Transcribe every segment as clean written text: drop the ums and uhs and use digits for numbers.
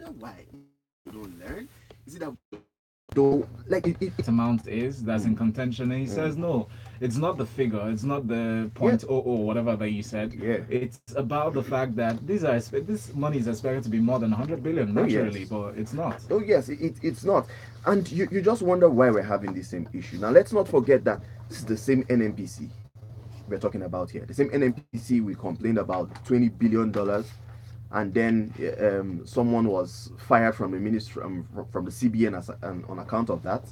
that why we don't learn? Is it that don't like it amount is that's in contention, and he says no, it's not the figure, it's not the point whatever that you said. It's about the fact that this money is expected to be more than 100 billion naturally, but it's not. It's not. And you just wonder why we're having the same issue. Now let's not forget that this is the same NNPC we're talking about here, the same NNPC we complained about, $20 billion, and then someone was fired from the ministry, from the CBN on account of that.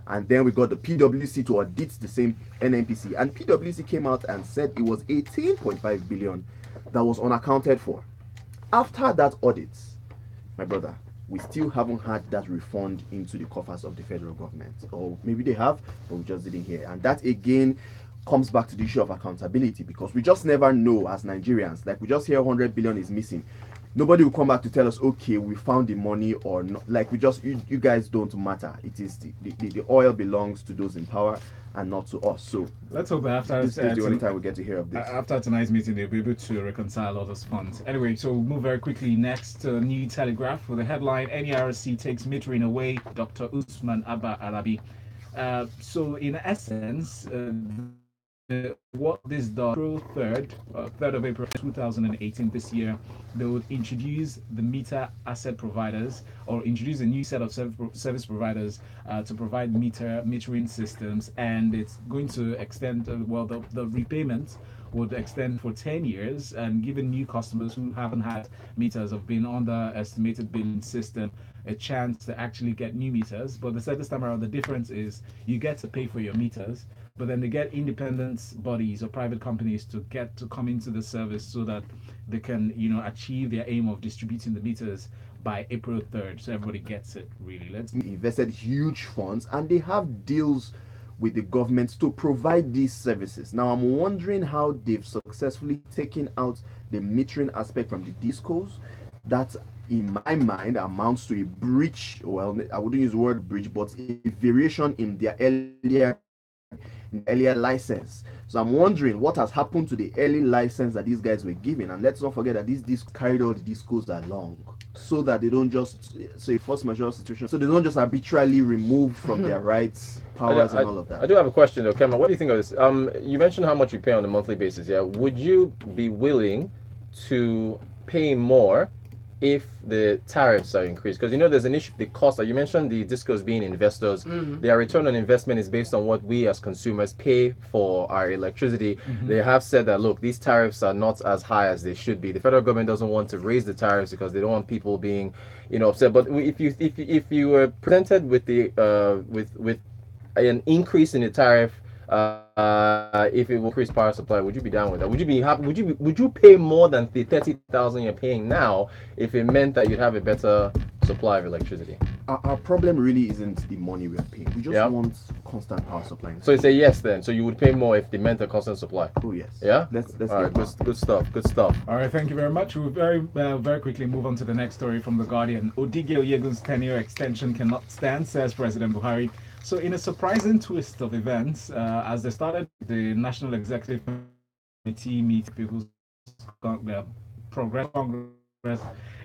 And then we got the PwC to audit the same NNPC, and PwC came out and said it was 18.5 billion that was unaccounted for. After that audit, my brother, we still haven't had that refund into the coffers of the federal government, or maybe they have, but we just didn't hear. And that again comes back to the issue of accountability, because we just never know as Nigerians. Like, we just hear 100 billion is missing. Nobody will come back to tell us, okay, we found the money or not. Like, you guys don't matter. It is the oil belongs to those in power and not to us. So let's hope that after this is the only time we get to hear of this. After tonight's meeting, they'll be able to reconcile all those funds. Anyway, so we'll move very quickly next to New Telegraph with a headline: NERC takes metering away, Dr. Usman Abba Arabi. So in essence, what this does, April 3rd of April 2018, this year, they would introduce the meter asset providers, or introduce a new set of service providers to provide metering systems, and it's going to extend, the repayment would extend for 10 years, and giving new customers who haven't had meters or been on the estimated billing system a chance to actually get new meters. But they said this time around, the difference is you get to pay for your meters, but then they get independent bodies or private companies to come into the service so that they can, achieve their aim of distributing the meters by April 3rd. So everybody gets it, really. Let's invested huge funds, and they have deals with the government to provide these services. Now, I'm wondering how they've successfully taken out the metering aspect from the discos. That, in my mind, amounts to a breach. Well, I wouldn't use the word breach, but a variation in their earlier license. So I'm wondering what has happened to the early license that these guys were given. And let's not forget that these discs carried all the discos along, so that they don't just say force majeure situation, so they don't just arbitrarily remove from their rights, powers, and all of that. I do have a question though, Kema. What do you think of this? You mentioned how much you pay on a monthly basis. Yeah, would you be willing to pay more if the tariffs are increased? Because there's an issue, the cost that you mentioned, the discos being investors, their return on investment is based on what we as consumers pay for our electricity. They have said that, look, these tariffs are not as high as they should be. The federal government doesn't want to raise the tariffs because they don't want people being upset. But if you were presented with the with an increase in the tariff, if it will increase power supply, would you be down with that? Would you be happy? Would you pay more than the 30,000 you're paying now if it meant that you'd have a better supply of electricity? Our problem really isn't the money we are paying. We just want constant power supply. So it's a yes then. So you would pay more if it meant a constant supply. Oh yes. Yeah. Let's all right. Good stuff. All right. Thank you very much. We'll very quickly move on to the next story from The Guardian. Odigie-Oyegun's tenure extension cannot stand, says President Buhari. So in a surprising twist of events, as they started the National Executive Committee meet, People's Progress Congress,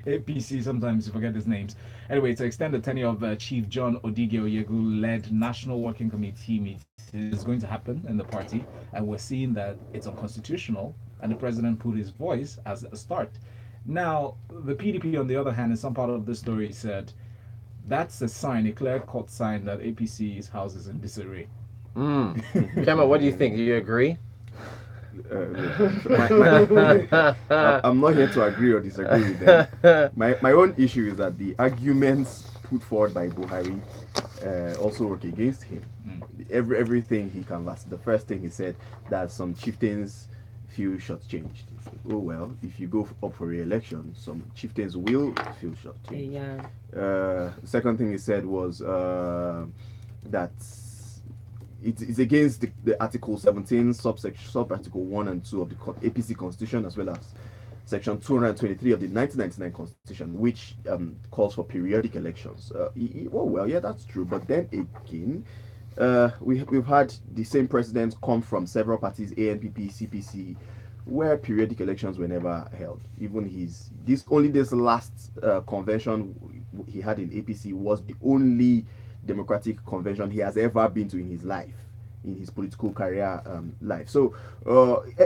APC, sometimes you forget these names. Anyway, to extend the tenure of Chief John Odigie-Oyegun-led National Working Committee meeting is going to happen in the party, and we're seeing that it's unconstitutional, and the president put his voice as a start. Now, the PDP, on the other hand, in some part of the story said, that's a sign, a clear-cut sign that APC's house is in disarray. Kema, what do you think? Do you agree? I'm not here to agree or disagree with them. My own issue is that the arguments put forward by Buhari also work against him. Everything he canvassed, the first thing he said, that some chieftains feel shortchanged. Oh well, if you go up for re-election, some chieftains will feel shortchanged. Second thing he said was that it's against the Article 17, sub-article 1 and 2 of the APC Constitution, as well as Section 223 of the 1999 Constitution, which calls for periodic elections. Well, yeah, that's true. But then again, we've had the same presidents come from several parties, ANPP, CPC, where periodic elections were never held. Even this last convention he had in APC was the only democratic convention he has ever been to in his life, in his political career life. So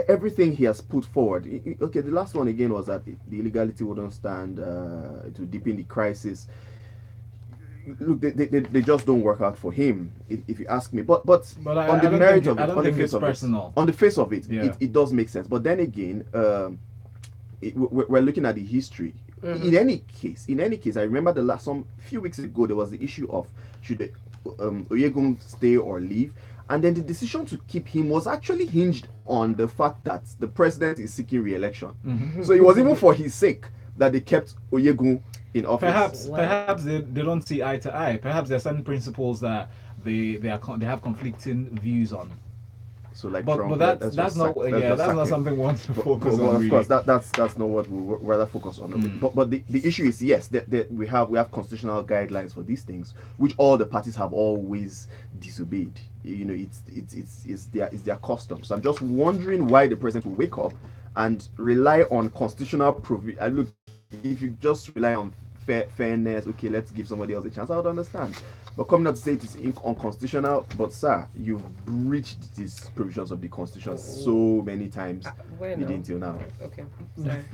everything he has put forward. Okay, the last one again was that the illegality wouldn't stand to deepen the crisis. Look, they just don't work out for him, if you ask me. But on the merit of it, on the face of it, Yeah. it does make sense. But then again, we're looking at the history. In any case, I remember some few weeks ago there was the issue of should Oyegun stay or leave, and then the decision to keep him was actually hinged on the fact that the president is seeking re-election. So it was even for his sake that they kept Oyegun in office. Perhaps they don't see eye to eye. Perhaps there are certain principles that they have conflicting views on. So like But Trump, that's not something we want to focus on. Of really. course, that's not what we rather focus on. But the issue is, yes, that we have constitutional guidelines for these things, which all the parties have always disobeyed. You know, it's their custom. So I'm just wondering why the president will wake up and rely on constitutional provision. Look, if you just rely on fairness, okay, let's give somebody else a chance, I would understand. But coming out to say it is unconstitutional, but sir, you've breached these provisions of the Constitution so many times until now. Okay, sorry.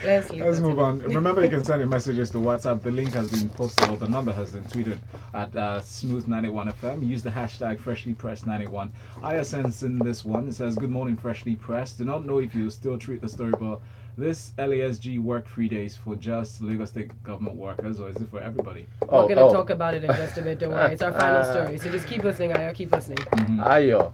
Let's move on. Remember, you can send your messages to WhatsApp. The link has been posted, or the number has been tweeted at Smooth91FM. Use the hashtag FreshlyPressed91. I sense in this one. It says, "Good morning, Freshly Pressed. Do not know if you still treat the story, but this LASG work-free days for just Lagos State government workers, or is it for everybody?" We're going to talk about it in just a bit. Don't worry. It's our final story. So just keep listening, Ayo. Keep listening. Ayo.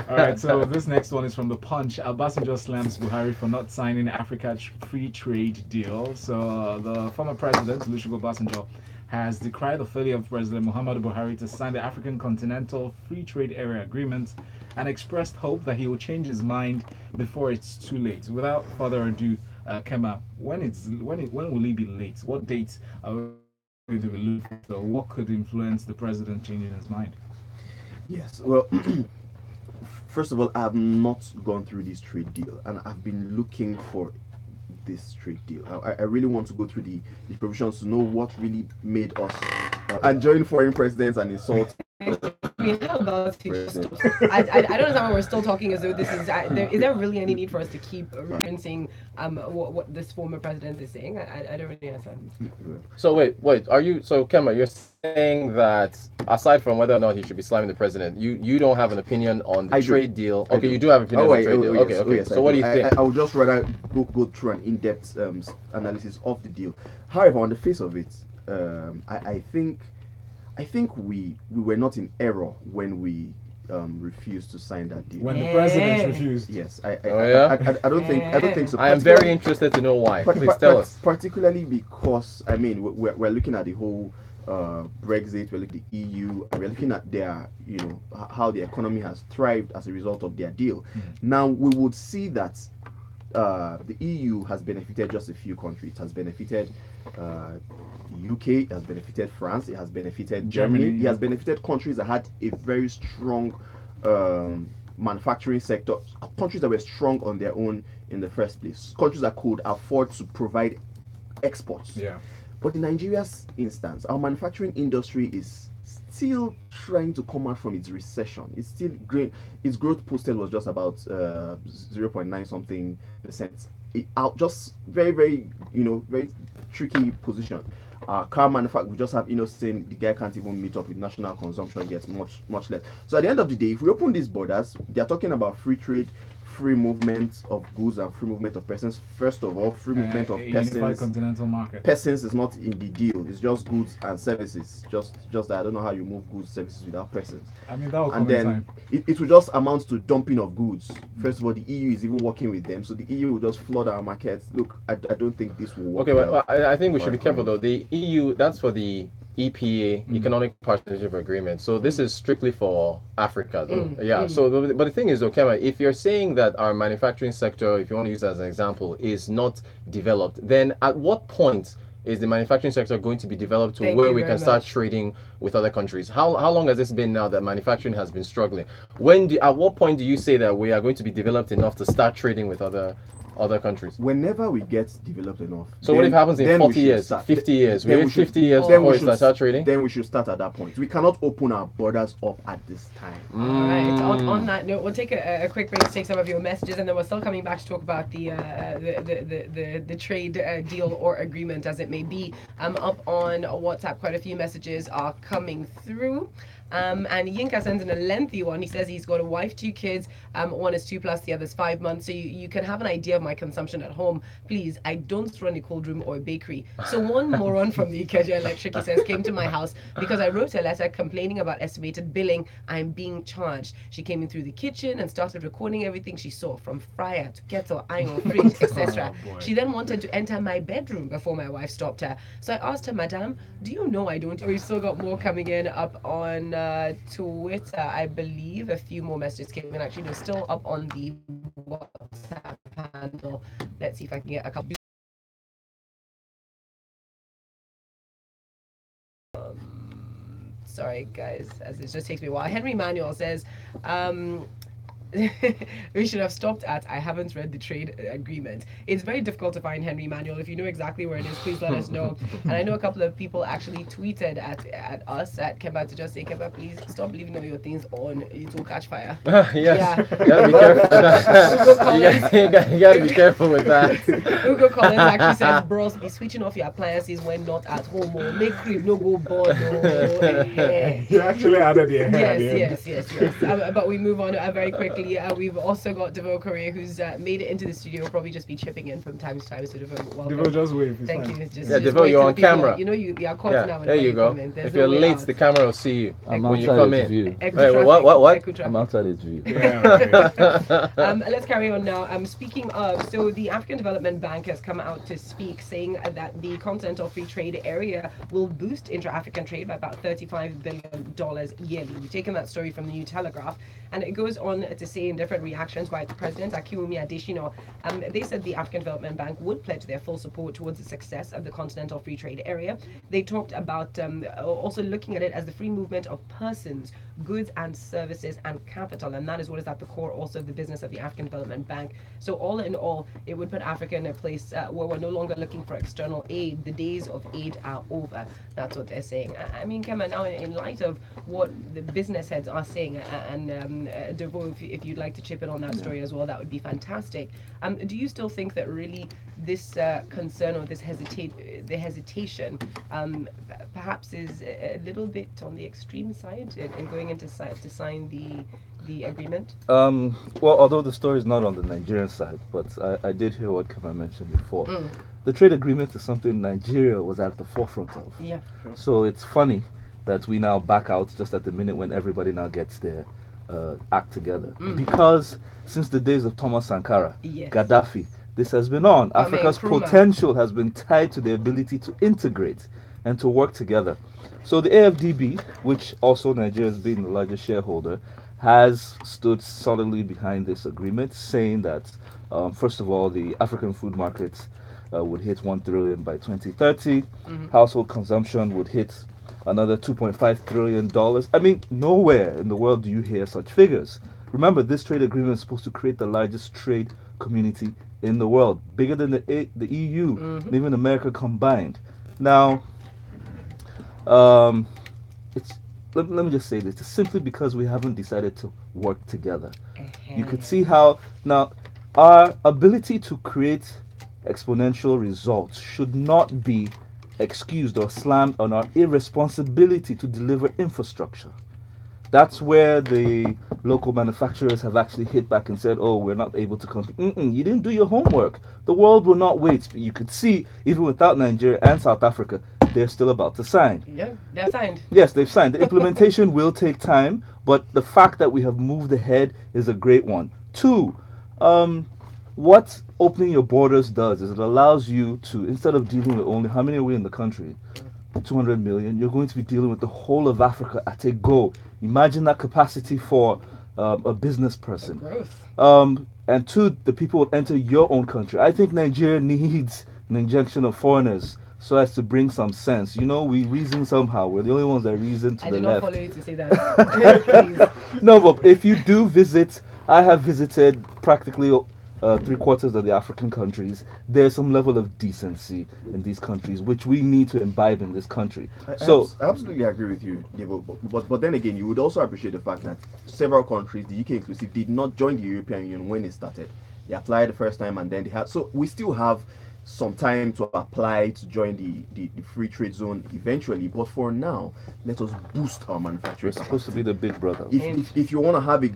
All right, so this next one is from The Punch. Obasanjo slams Buhari for not signing Africa free trade deal. So the former president, Olusegun Obasanjo, has decried the failure of President Muhammadu Buhari to sign the African Continental Free Trade Area Agreement and expressed hope that he will change his mind before it's too late. Without further ado, Kema, when will he be late? What date are we going to be looking for? What could influence the president changing his mind? Yes, well, first of all, I have not gone through this trade deal, and I've been looking for this trade deal. I really want to go through the provisions to know what really made us enjoying foreign presidents and insult. How about I don't understand why we're still talking as though this is. Is there really any need for us to keep referencing what this former president is saying? I don't really understand. So wait. Are you Kema? You're saying that aside from whether or not he should be slamming the president, you don't have an opinion on the trade deal? Okay, you do have an opinion on the trade deal. Okay. Yes, so what do you think? I would just rather go through an in-depth analysis of the deal. However, on the face of it, I think we were not in error when we refused to sign that deal. When the president refused. Yes, I don't think so. I am very interested to know why. Please tell us. Particularly because we're looking at the whole Brexit, we're looking at the EU, and we're looking at their how the economy has thrived as a result of their deal. Now we would see that the EU has benefited just a few countries. It has benefited UK, it has benefited France, it has benefited Germany. It has benefited countries that had a very strong manufacturing sector, countries that were strong on their own in the first place, countries that could afford to provide exports. Yeah. But in Nigeria's instance, our manufacturing industry is still trying to come out from its recession. It's still great. Its growth posted was just about 0.9 something percent. Just very, very, very tricky position. Car manufacturer, we just have saying the guy can't even meet up with national consumption, gets much less. So at the end of the day, if we open these borders, they're talking about free trade, free movement of goods and free movement of persons. First of all, free movement of persons. Continental market. Persons is not in the deal. It's just goods and services. Just that I don't know how you move goods services without persons. I mean, that will and then time. It will just amount to dumping of goods. First of all, the EU is even working with them, so the EU will just flood our markets. Look, I don't think this will work. Okay, well, I think we should be careful though. The EU, that's for the EPA, Economic Partnership Agreement. So this is strictly for Africa, though. Yeah. So, but the thing is, though, Kema, if you're saying that our manufacturing sector, if you want to use that as an example, is not developed, then at what point is the manufacturing sector going to be developed to Thank where you we very can start much. trading with other countries? How long has this been now that manufacturing has been struggling? At what point do you say that we are going to be developed enough to start trading with other countries? Whenever we get developed enough. So what if it happens in then we 40 should years, start. 50 years? We Then wait we should- 50 years then before we we should start trading? Then we should start at that point. We cannot open our borders up at this time. All right. On that note, we'll take a quick break to take some of your messages, and then we're still coming back to talk about the trade deal or agreement, as it may be. Up on WhatsApp, quite a few messages are coming through. And Yinka sends in a lengthy one. He says he's got a wife, 2 kids. One is 2 plus, the other's 5 months. So you can have an idea of my consumption at home. Please, I don't run a cold room or a bakery. So one moron from the Ikeja Electric, he says, came to my house because I wrote a letter complaining about estimated billing I'm being charged. She came in through the kitchen and started recording everything she saw, from fryer to kettle, iron, fridge, etc. boy. She then wanted to enter my bedroom before my wife stopped her. So I asked her, Madam, do you know I don't? We've still got more coming in up on Twitter, I believe. A few more messages came in. Actually, they're still up on the WhatsApp handle. Let's see if I can get a couple. Sorry, guys, as it just takes me a while. Henry Manuel says, we should have stopped at I haven't read the trade agreement. It's very difficult to find Henry Manuel. If you know exactly where it is, please let us know. And I know a couple of people actually tweeted at us at Kema to just say, Kema, please stop leaving all your things on. It will catch fire. Yes. Yeah. You gotta be careful. You gotta be careful with that. Hugo Collins actually says, bros, be switching off your appliances when not at home. Or make cream no go board. You actually added the Yes. But we move on very quickly. We've also got Devoe Okorie, who's made it into the studio. We'll probably just be chipping in from time to time. So Devoe, welcome. Devoe, just wave. It's Thank fine. you. Just Devoe, wait you're till on people- camera. You know you are caught Yeah, now. there you go. There's If no you're way late, out. the camera will see you I'm when you outside come its in. view. Echo Wait, traffic, what? echo traffic. I'm outside its view. Yeah, okay. Let's carry on now. Speaking of, so the African Development Bank has come out to speak, saying that the Continental Free Trade Area will boost intra-African trade by about $35 billion yearly. We've taken that story from the New Telegraph, and it goes on to say in different reactions by the President, Akiwumi Adesina, they said the African Development Bank would pledge their full support towards the success of the Continental Free Trade Area. They talked about also looking at it as the free movement of persons, goods and services and capital, and that is what is at the core also of the business of the African Development Bank. So all in all, it would put Africa in a place where we're no longer looking for external aid. The days of aid are over. That's what they're saying. I mean, Kema, now in light of what the business heads are saying, and Devoe, if you'd like to chip in on that story as well, that would be fantastic. Do you still think that really this concern or this hesitation perhaps is a little bit on the extreme side in going into to sign the agreement? Well, although the story is not on the Nigerian side, but I did hear what Kema mentioned before. The trade agreement is something Nigeria was at the forefront of. Yeah. So it's funny that we now back out just at the minute when everybody now gets their act together. Because since the days of Thomas Sankara, Yes. Gaddafi, this has been on. Kwame Africa's Nkrumah. potential has been tied to the ability to integrate and to work together. So the AFDB, which also Nigeria has been the largest shareholder, has stood solidly behind this agreement, saying that, first of all, the African food markets would hit 1 trillion by 2030. Household consumption would hit another $2.5 trillion. I mean, nowhere in the world do you hear such figures. Remember, this trade agreement is supposed to create the largest trade community in the world, bigger than the EU, and even America combined. Now, it's let me just say this: it's simply because we haven't decided to work together. You could see how now our ability to create exponential results should not be excused or slammed on our irresponsibility to deliver infrastructure. That's where the local manufacturers have actually hit back and said, oh, we're not able to compete. You didn't do your homework. The world will not wait. You could see, even without Nigeria and South Africa, they're still about to sign. Yeah, they're signed. Yes, they've signed. The implementation will take time, but the fact that we have moved ahead is a great one. Two, what opening your borders does is it allows you to, instead of dealing with only, how many are we in the country? 200 million. You're going to be dealing with the whole of Africa at a go. Imagine that capacity for a business person. Growth. And two, the people will enter your own country. I think Nigeria needs an injection of foreigners so as to bring some sense. You know, we reason somehow. We're the only ones that reason to I the did not left. follow you to say that. Please. No, but if you do visit, I have visited practically 3/4 of the African countries. There's some level of decency in these countries, which we need to imbibe in this country. So, I absolutely agree with you, Devoe. But then again, you would also appreciate the fact that several countries, the UK inclusive, did not join the European Union when it started. They applied the first time and then they had. So we still have some time to apply to join the free trade zone eventually. But for now, let us boost our we're manufacturing supposed to be the big brother. if you want to have a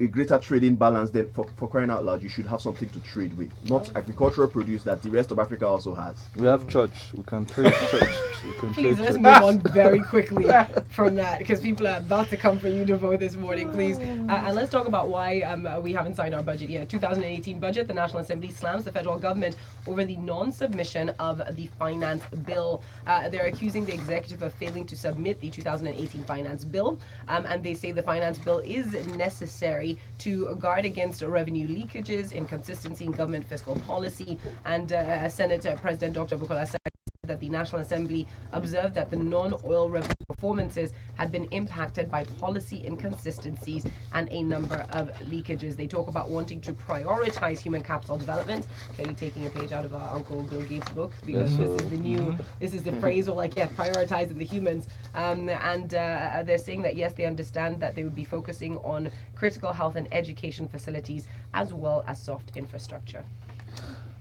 greater trading balance, then for crying out loud, you should have something to trade with, not agricultural produce that the rest of Africa also has. We have church. We can trade church. We can Please, trade let's church. move on very quickly from that because people are about to come for you, Devoe, this morning, please. And let's talk about why we haven't signed our budget yet. 2018 budget, the National Assembly slams the federal government over the non-submission of the finance bill. They're accusing the executive of failing to submit the 2018 finance bill, and they say the finance bill is necessary to guard against revenue leakages, inconsistency in government fiscal policy, and Senate President Dr. Bukola said that the National Assembly observed that the non-oil revenue performances had been impacted by policy inconsistencies and a number of leakages. They talk about wanting to prioritize human capital development, clearly taking a page out of our Uncle Bill Gates' book, because this is the new, this is the phrase, or like, yeah, prioritizing the humans. They're saying that, yes, they understand that they would be focusing on critical health and education facilities as well as soft infrastructure.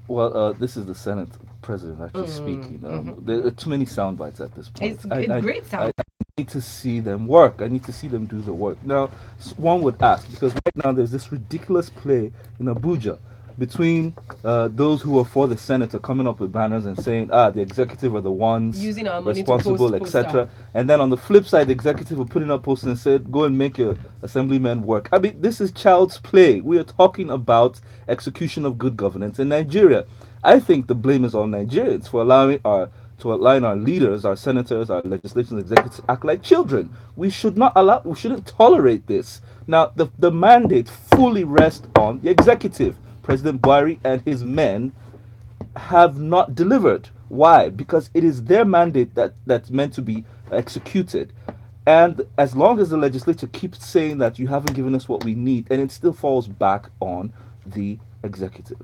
Well, this is the Senate president actually speaking. There are too many sound bites at this point. It's great sound. I need to see them work. I need to see them do the work. Now, one would ask, because right now there's this ridiculous play in Abuja between those who are for the senator coming up with banners and saying, the executive are the ones Using our money to responsible, post etc. stuff. And then on the flip side, the executive are putting up posters and said, go and make your assemblymen work. I mean, this is child's play. We are talking about execution of good governance in Nigeria. I think the blame is on Nigerians for allowing our leaders, our senators, our legislators, and executives to act like children. We shouldn't tolerate this. Now, the mandate fully rests on the executive. President Buhari and his men have not delivered. Why? Because it is their mandate that's meant to be executed. And as long as the legislature keeps saying that you haven't given us what we need, and it still falls back on the executive.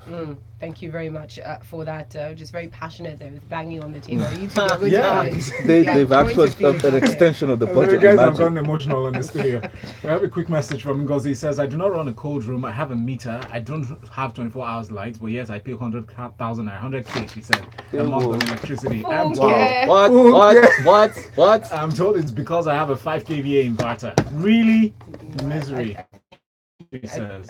Thank you very much for that. Just very passionate there, banging on the table. You two are good Yeah. guys. They've going actually to feel an extension of the You budget. guys have Imagine. gotten emotional on this video. We have a quick message from Ngozi. He says, I do not run a cold room. I have a meter. I don't have 24 hours light, but yes, I pay 100,000 or 100K, he said, a month on electricity. I'm told, Okay. What? I'm told it's because I have a 5 kVA inverter. Really? Misery, he says.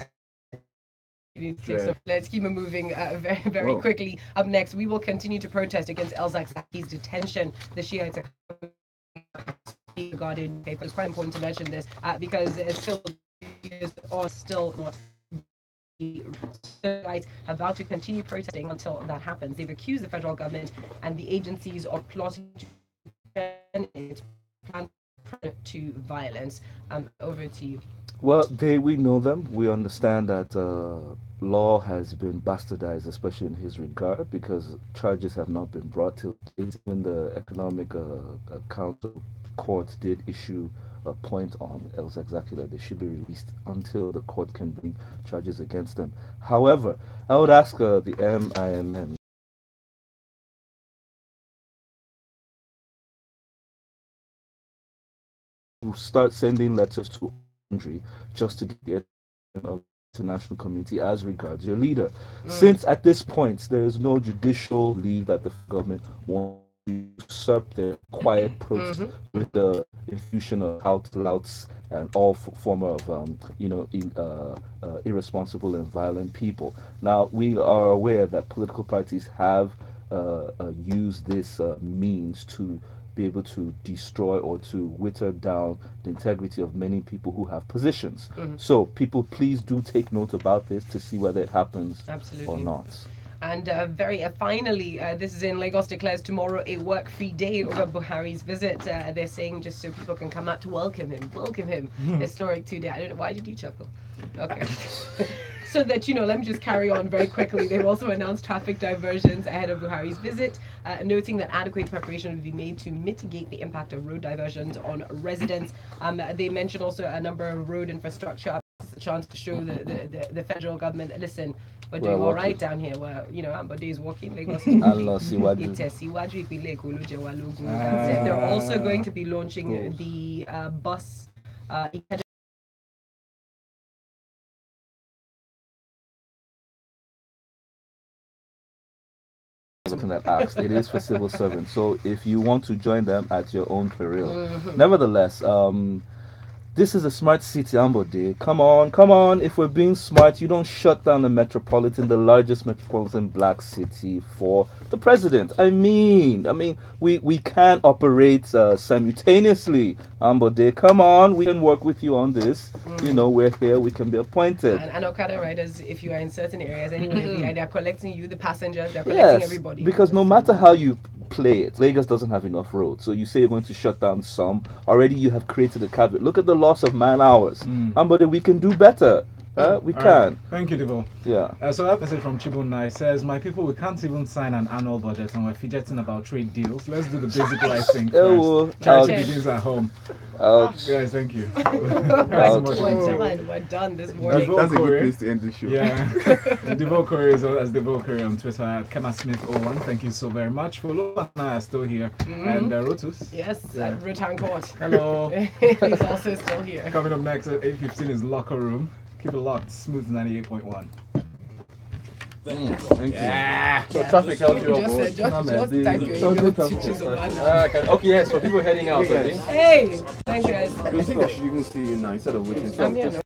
Yeah. Let's keep it moving very Whoa. quickly. Up next, we will continue to protest against El-Zakzaky's detention. The Shiites are Guardian paper. It's quite important to mention this because it's still not about to continue protesting until that happens. They've accused the federal government and the agencies of plotting to turn its plan to violence. Over to you. Well, we know them. We understand that law has been bastardized, especially in his regard, because charges have not been brought to it. Even the Economic Council court did issue a point on El-Zakzaky that they should be released until the court can bring charges against them. However, I would ask the MIMM to start sending letters to country just to get of international community as regards your leader. Since at this point there is no judicial leave that the government wants to usurp their quiet protest with the infusion of louts and all form of irresponsible and violent people. Now we are aware that political parties have used this means to be able to destroy or to wither down the integrity of many people who have positions. So people, please do take note about this to see whether it happens or not. And finally, this is in Lagos declares tomorrow a work-free day over Buhari's visit. They're saying just so people can come out to welcome him. Historic 2 day. I don't know, why did you chuckle? Okay. so that, let me just carry on very quickly. They've also announced traffic diversions ahead of Buhari's visit, noting that adequate preparation will be made to mitigate the impact of road diversions on residents. They mentioned also a number of road infrastructure, a chance to show the federal government, listen, we're doing all right down here. Well, Ambode is walking Lagos. They're also going to be launching the bus something that asks. It is for civil servants, so if you want to join them at your own peril. Nevertheless, this is a smart city, Ambode. Come on. If we're being smart, you don't shut down the largest metropolitan black city for the president. I mean, we can operate simultaneously, Ambode. Come on, we can work with you on this. We're here, we can be appointed. And Okada riders, if you are in certain areas anyway, they're collecting you, the passengers, they're collecting everybody. Because no matter how you play it, Lagos doesn't have enough roads. So you say you're going to shut down some. Already you have created a caveat. Look at the loss of man hours. But we can do better. We can. Right. Thank you, Devoe. Yeah. So that message from Chibunai says, my people, we can't even sign an annual budget and we're fidgeting about trade deals. Let's do the basic life thing first. Charity begins at home. Ouch. Guys, thank you. We're done this morning. That's a good place to end the show. Yeah. Devoe Okorie is as Devoe Okorie on Twitter at Kema Smith 01. Thank you so very much. Folu and I are still here. And Rotus. Yes, at Rutan Court. Hello. He's also still here. Coming up next at 8:15 is Locker Room. Keep it locked. Smooth 98.1. Thank you. Yeah. So traffic helps you Just type your email to Chizoba. Okay, yes, for people heading out, I think. Hey, thanks guys. I think I should even see you now instead of waiting. I'm here now.